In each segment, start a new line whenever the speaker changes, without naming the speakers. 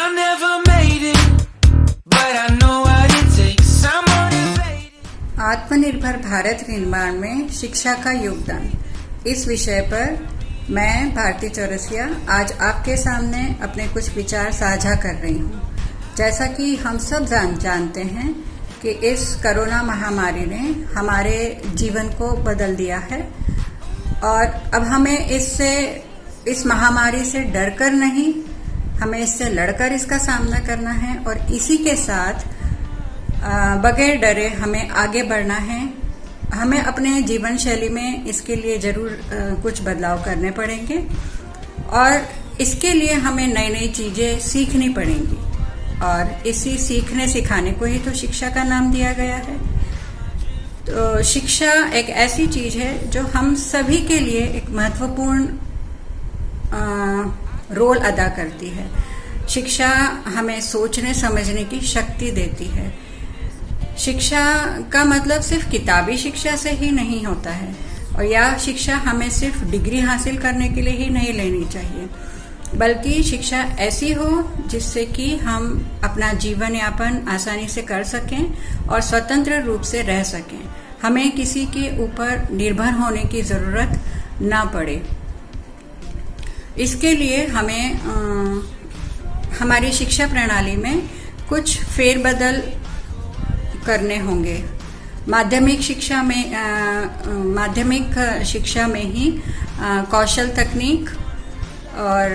I never made it, but I know what it takes. I'm motivated.
आत्मनिर्भर भारत निर्माण में शिक्षा का योगदान, इस विषय पर मैं भारती चौरसिया आज आपके सामने अपने कुछ विचार साझा कर रही हूँ। जैसा कि हम सब जानते हैं कि इस कोरोना महामारी ने हमारे जीवन को बदल दिया है और अब हमें इस महामारी से डरकर नहीं, हमें इससे लड़कर इसका सामना करना है और इसी के साथ बगैर डरे हमें आगे बढ़ना है। हमें अपने जीवन शैली में इसके लिए जरूर कुछ बदलाव करने पड़ेंगे और इसके लिए हमें नई नई चीजें सीखनी पड़ेंगी और इसी सीखने सिखाने को ही तो शिक्षा का नाम दिया गया है। तो शिक्षा एक ऐसी चीज है जो हम सभी के लिए एक महत्वपूर्ण रोल अदा करती है। शिक्षा हमें सोचने समझने की शक्ति देती है। शिक्षा का मतलब सिर्फ किताबी शिक्षा से ही नहीं होता है और यह शिक्षा हमें सिर्फ डिग्री हासिल करने के लिए ही नहीं लेनी चाहिए, बल्कि शिक्षा ऐसी हो जिससे कि हम अपना जीवन यापन आसानी से कर सकें और स्वतंत्र रूप से रह सकें। हमें किसी के ऊपर निर्भर होने की जरूरत ना पड़े। इसके लिए हमें हमारी शिक्षा प्रणाली में कुछ फेरबदल करने होंगे। माध्यमिक शिक्षा में ही कौशल तकनीक और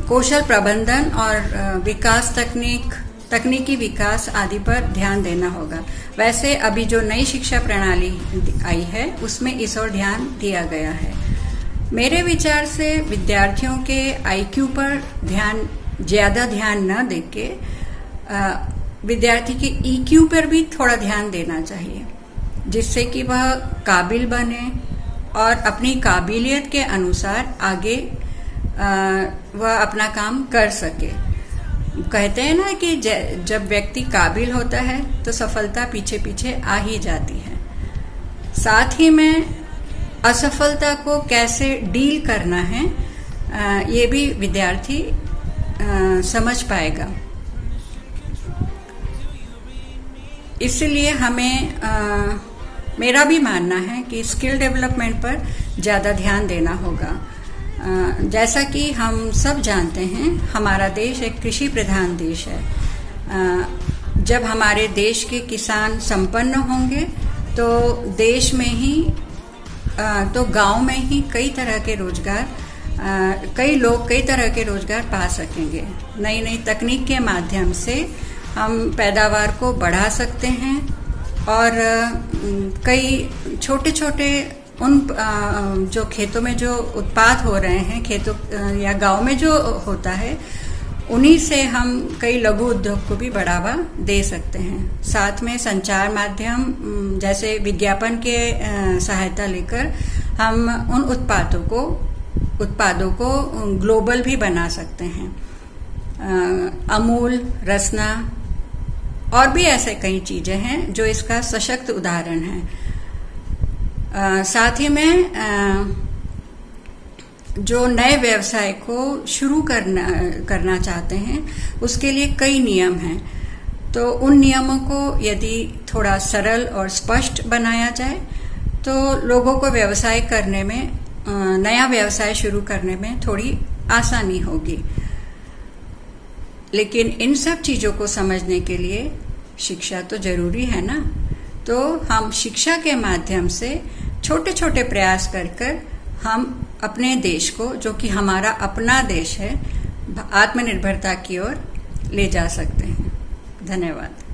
कौशल प्रबंधन और विकास तकनीकी विकास आदि पर ध्यान देना होगा। वैसे अभी जो नई शिक्षा प्रणाली आई है उसमें इस ओर ध्यान दिया गया है। मेरे विचार से विद्यार्थियों के आईक्यू पर ज्यादा ध्यान न देके विद्यार्थी के ईक्यू पर भी थोड़ा ध्यान देना चाहिए, जिससे कि वह काबिल बने और अपनी काबिलियत के अनुसार आगे वह अपना काम कर सके। कहते हैं ना कि जब व्यक्ति काबिल होता है तो सफलता पीछे पीछे आ ही जाती है। साथ ही में असफलता को कैसे डील करना है ये भी विद्यार्थी समझ पाएगा। इसलिए हमें मेरा भी मानना है कि स्किल डेवलपमेंट पर ज़्यादा ध्यान देना होगा। जैसा कि हम सब जानते हैं, हमारा देश एक कृषि प्रधान देश है। जब हमारे देश के किसान संपन्न होंगे तो देश में ही तो गांव में ही कई तरह के रोजगार पा सकेंगे। नई नई तकनीक के माध्यम से हम पैदावार को बढ़ा सकते हैं और कई छोटे छोटे उन जो खेतों में जो उत्पाद हो रहे हैं, खेतों या गांव में जो होता है, उन्हीं से हम कई लघु उद्योग को भी बढ़ावा दे सकते हैं। साथ में संचार माध्यम जैसे विज्ञापन के सहायता लेकर हम उन उत्पादों को ग्लोबल भी बना सकते हैं। अमूल, रसना और भी ऐसे कई चीजें हैं जो इसका सशक्त उदाहरण है। साथ ही में जो नए व्यवसाय को शुरू करना चाहते हैं उसके लिए कई नियम हैं। तो उन नियमों को यदि थोड़ा सरल और स्पष्ट बनाया जाए तो लोगों को व्यवसाय करने में, नया व्यवसाय शुरू करने में थोड़ी आसानी होगी। लेकिन इन सब चीजों को समझने के लिए शिक्षा तो जरूरी है ना। तो हम शिक्षा के माध्यम से छोटे छोटे प्रयास कर हम अपने देश को, जो कि हमारा अपना देश है, आत्मनिर्भरता की ओर ले जा सकते हैं। धन्यवाद।